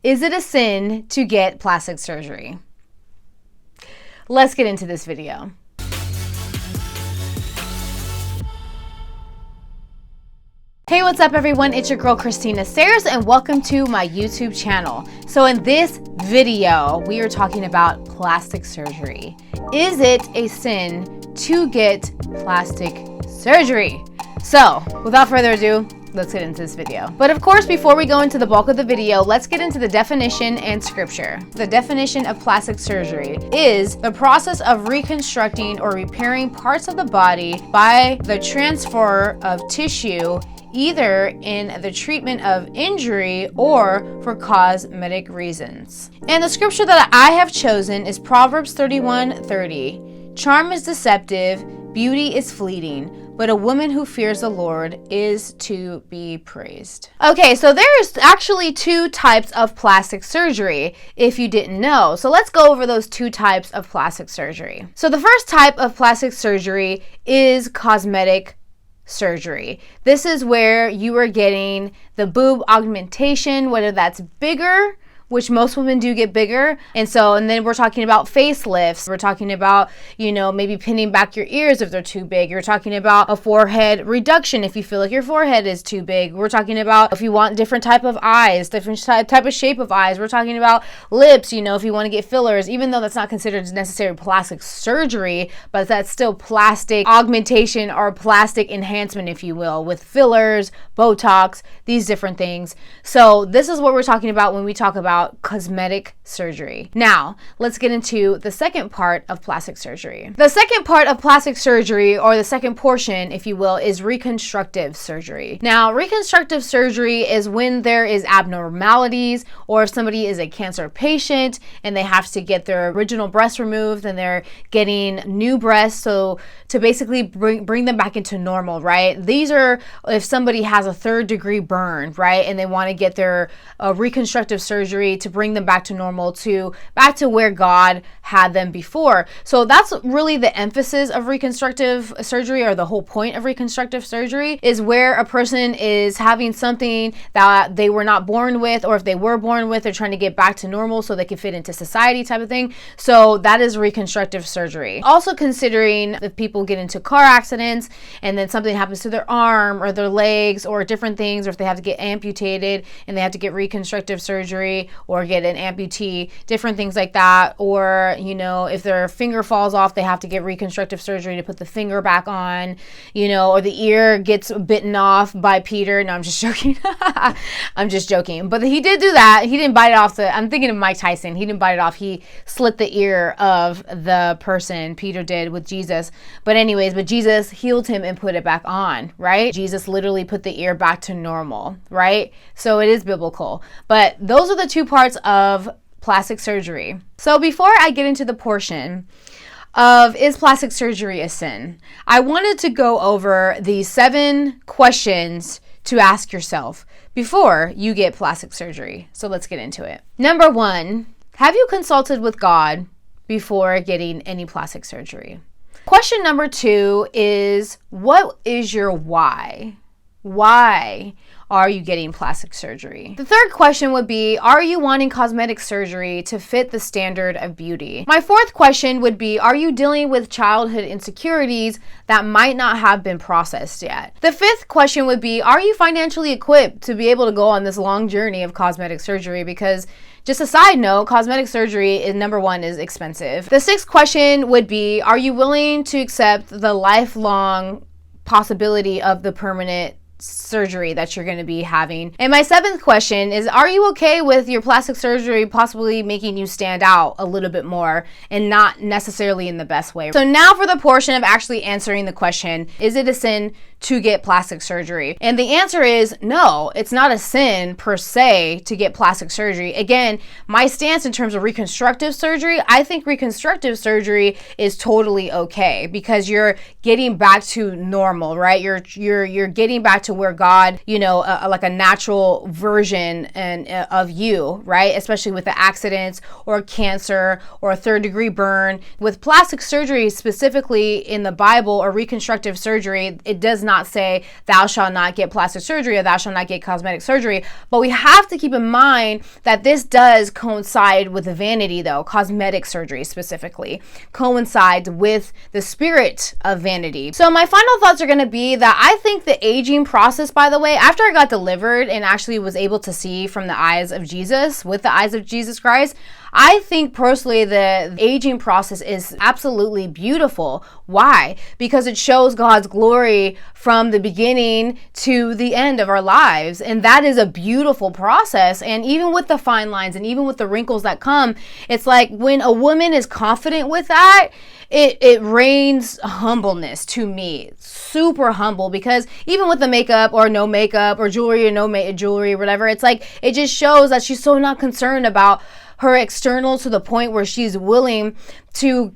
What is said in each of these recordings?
Is it a sin to get plastic surgery? Let's get into this video. Hey, what's up everyone? It's your girl Christina Sayers and welcome to my YouTube channel. So in this video, we are talking about plastic surgery. Is it a sin to get plastic surgery? So without further ado, let's get into this video. But of course, before we go into the bulk of the video, let's get into the definition and scripture. The definition of plastic surgery is the process of reconstructing or repairing parts of the body by the transfer of tissue, either in the treatment of injury or for cosmetic reasons. And the scripture that I have chosen is Proverbs 31:30. Charm is deceptive, beauty is fleeting, but a woman who fears the Lord is to be praised. Okay, so there's actually two types of plastic surgery, if you didn't know. So let's go over those two types of plastic surgery. So the first type of plastic surgery is cosmetic surgery. This is where you are getting the boob augmentation, whether that's bigger, which most women do get bigger. And then we're talking about facelifts. We're talking about, maybe pinning back your ears if they're too big. You're talking about a forehead reduction if you feel like your forehead is too big. We're talking about if you want different type of eyes, different type of shape of eyes. We're talking about lips, if you want to get fillers, even though that's not considered necessarily plastic surgery, but that's still plastic augmentation or plastic enhancement, if you will, with fillers, Botox, these different things. So this is what we're talking about when we talk about cosmetic surgery. Now, let's get into the second part of plastic surgery. The second part of plastic surgery, or the second portion, if you will, is reconstructive surgery. Now, reconstructive surgery is when there is abnormalities, or if somebody is a cancer patient and they have to get their original breast removed and they're getting new breasts, so to basically bring them back into normal, right? These are if somebody has a third-degree burn, right, and they want to get their reconstructive surgery to bring them back to normal, back to where God had them before. So that's really the emphasis of reconstructive surgery, or the whole point of reconstructive surgery, is where a person is having something that they were not born with, or if they were born with, they're trying to get back to normal so they can fit into society type of thing. So that is reconstructive surgery. Also considering if people get into car accidents and then something happens to their arm or their legs or different things, or if they have to get amputated and they have to get reconstructive surgery or get an amputee, different things like that. Or, if their finger falls off, they have to get reconstructive surgery to put the finger back on, or the ear gets bitten off by Peter. No, I'm just joking. I'm just joking. But he did do that. He didn't bite it off. I'm thinking of Mike Tyson. He didn't bite it off. He slit the ear of the person. Peter did with Jesus. But Jesus healed him and put it back on, right? Jesus literally put the ear back to normal, right? So it is biblical. But those are the two parts of plastic surgery. So before I get into the portion of is plastic surgery a sin, I wanted to go over the 7 questions to ask yourself before you get plastic surgery. So let's get into it. Number 1, have you consulted with God before getting any plastic surgery? Question number 2 is, what is your why? Why are you getting plastic surgery? The third question would be, are you wanting cosmetic surgery to fit the standard of beauty? My fourth question would be, are you dealing with childhood insecurities that might not have been processed yet? The fifth question would be, are you financially equipped to be able to go on this long journey of cosmetic surgery? Because just a side note, cosmetic surgery is, number 1, is expensive. The sixth question would be, are you willing to accept the lifelong possibility of the permanent surgery that you're going to be having? And my 7th question is, are you okay with your plastic surgery possibly making you stand out a little bit more and not necessarily in the best way? So now for the portion of actually answering the question, is it a sin to get plastic surgery? And the answer is no, it's not a sin per se to get plastic surgery. Again, my stance in terms of reconstructive surgery, I think reconstructive surgery is totally okay because you're getting back to normal, right? You're getting back to to where God, like a natural version of you, right? Especially with the accidents or cancer or a third-degree burn. With plastic surgery specifically in the Bible or reconstructive surgery, it does not say thou shalt not get plastic surgery or thou shalt not get cosmetic surgery. But we have to keep in mind that this does coincide with vanity, though. Cosmetic surgery specifically coincides with the spirit of vanity. So my final thoughts are going to be that I think the aging process, by the way, after I got delivered and actually was able to see from the eyes of Jesus, with the eyes of Jesus Christ, I think personally the aging process is absolutely beautiful. Why? Because it shows God's glory from the beginning to the end of our lives. And that is a beautiful process. And even with the fine lines and even with the wrinkles that come, it's like when a woman is confident with that, it rains humbleness to me. Super humble, because even with the makeup or no makeup or jewelry or no jewelry or whatever, it's like it just shows that she's so not concerned about her external to the point where she's willing to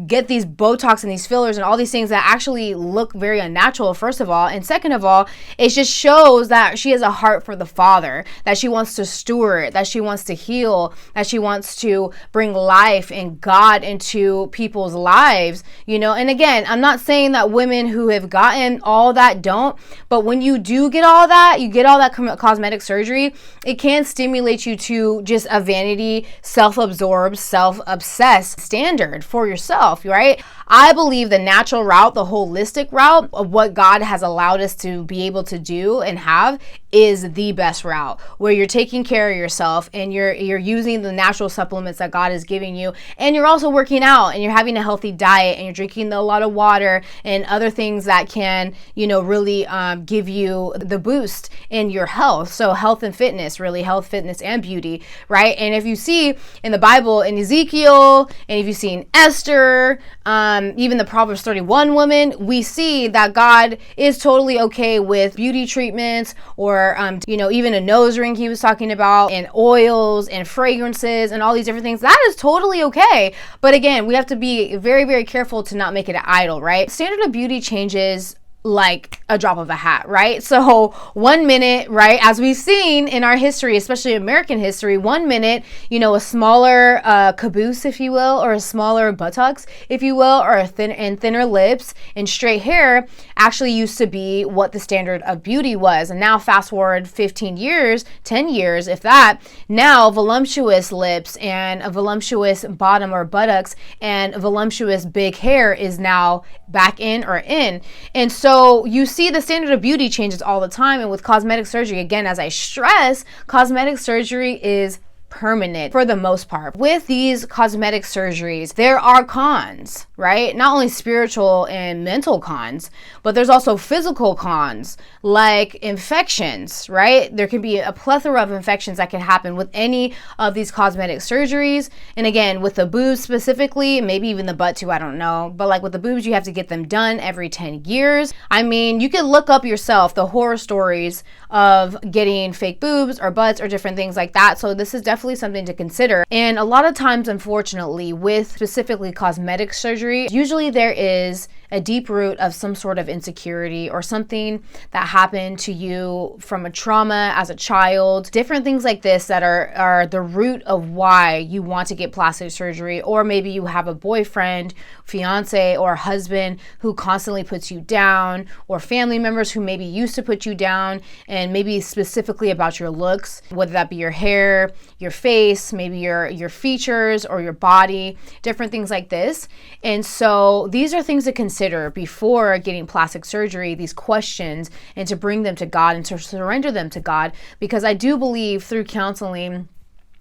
get these Botox and these fillers and all these things that actually look very unnatural, first of all. And second of all, it just shows that she has a heart for the Father, that she wants to steward, that she wants to heal, that she wants to bring life and God into people's lives, And again, I'm not saying that women who have gotten all that don't, but when you do get all that, you get all that cosmetic surgery, it can stimulate you to just a vanity, self-absorbed, self-obsessed standard for yourself, right? I believe the natural route, the holistic route of what God has allowed us to be able to do and have is the best route, where you're taking care of yourself and you're using the natural supplements that God is giving you, and you're also working out and you're having a healthy diet and you're drinking a lot of water and other things that can, really give you the boost in your health. So health and fitness, really health, fitness, and beauty, right? And if you see in the Bible, in Ezekiel, and if you see in Esther, even the Proverbs 31 woman, we see that God is totally okay with beauty treatments or, even a nose ring he was talking about, and oils and fragrances and all these different things. That is totally okay. But again, we have to be very, very careful to not make it an idol, right? Standard of beauty changes like a drop of a hat, right? So 1 minute, right, as we've seen in our history, especially American history, 1 minute, a smaller caboose, if you will, or a smaller buttocks, if you will, or thinner lips and straight hair actually used to be what the standard of beauty was. And now fast forward 15 years, 10 years, if that, now voluptuous lips and a voluptuous bottom or buttocks and voluptuous big hair is now back in or in. And so you see the standard of beauty changes all the time. And with cosmetic surgery, again, as I stress, cosmetic surgery is permanent for the most part. With these cosmetic surgeries, there are cons, right? Not only spiritual and mental cons, but there's also physical cons like infections, right? There can be a plethora of infections that can happen with any of these cosmetic surgeries. And again, with the boobs specifically, maybe even the butt too, I don't know. But like with the boobs, you have to get them done every 10 years. I mean, you can look up yourself the horror stories of getting fake boobs or butts or different things like that. So this is definitely something to consider. And a lot of times, unfortunately, with specifically cosmetic surgery, usually there is a deep root of some sort of insecurity or something that happened to you from a trauma as a child, different things like this that are the root of why you want to get plastic surgery. Or maybe you have a boyfriend, fiance, or husband who constantly puts you down, or family members who maybe used to put you down, and maybe specifically about your looks, whether that be your hair, your face, maybe your features or your body, different things like this. And so these are things to consider before getting plastic surgery, these questions, and to bring them to God and to surrender them to God, because I do believe through counseling,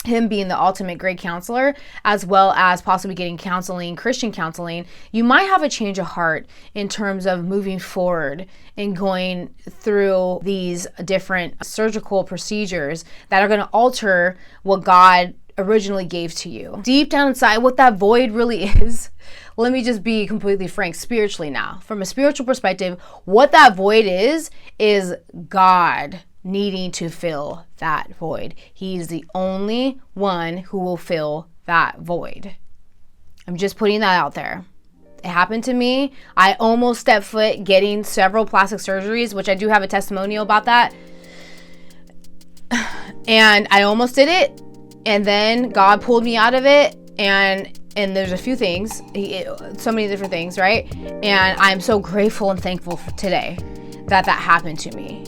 him being the ultimate great counselor, as well as possibly getting counseling, Christian counseling, you might have a change of heart in terms of moving forward and going through these different surgical procedures that are going to alter what God originally gave to you. Deep down inside, what that void really is, let me just be completely frank spiritually now. From a spiritual perspective, what that void is God needing to fill that void. He's the only one who will fill that void. I'm just putting that out there. It happened to me. I almost stepped foot getting several plastic surgeries, which I do have a testimonial about that. And I almost did it. And then God pulled me out of it. And there's a few things, so many different things, right? And I'm so grateful and thankful for today that happened to me.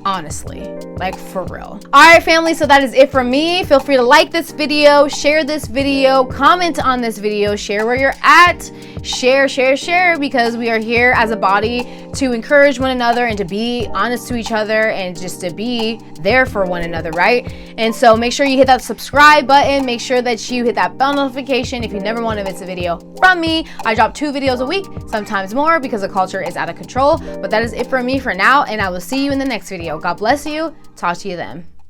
Honestly, like for real. All right, family, so that is it from me. Feel free to like this video, share this video, comment on this video, share where you're at, share, because we are here as a body to encourage one another and to be honest to each other and just to be there for one another, right? And so make sure you hit that subscribe button. Make sure that you hit that bell notification if you never want to miss a video from me. I drop 2 videos a week, sometimes more, because the culture is out of control. But that is it for me for now, and I will see you in the next video. God bless you. Talk to you then.